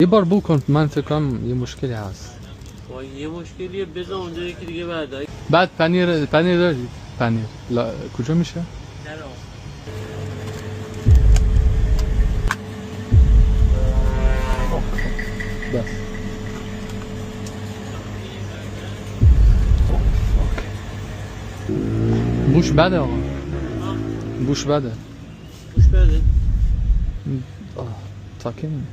یه بار بو کن، من فکر کنم یه مشکلی هست. یه مشکلیه، بذار اونجا یکی دیگه برداری. بعد پنیر داری؟ پنیر کجا میشه؟ بس بوش بده آقا، بوش بده. بوش بده؟ ساکن.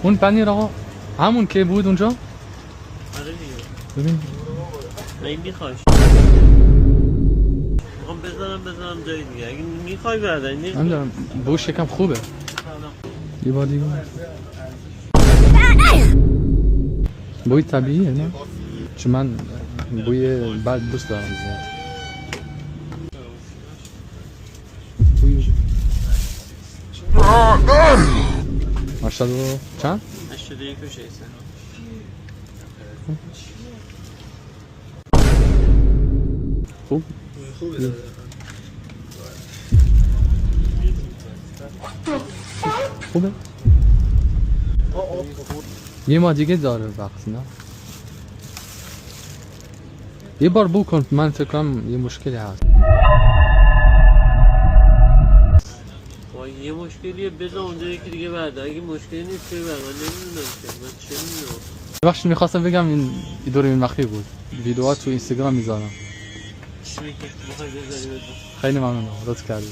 اون پنیر آقا همون که بود اونجا؟ آره دیگه. ببین من میخوایش میخوام بذارم جای دیگه. اگه میخوای برداری نمیدونم، بوش یکم خوبه. یه بار دیگه بوی طبیعیه نه؟ چون من بوی بد دوست دارم زیاد. ماشاءالله. چند؟ 81 و 600. خوب؟ خوبه؟ یه ما دیگه داره وقت نه؟ یه بار بو کن، من فکر کنم یه مشکلی هست. یه مشکلیه، بذار اونجا یکی دیگه برداری. اگه مشکلی نیست که برداری. من نمیدونم که من چه میدونم. بخش میخواستم بگم این دور این مخفی بود، ویدیوها تو اینستاگرام میذارم. چی میگه؟ بخوای بذاری بذار. خیلی ممنونم، لطف کردید.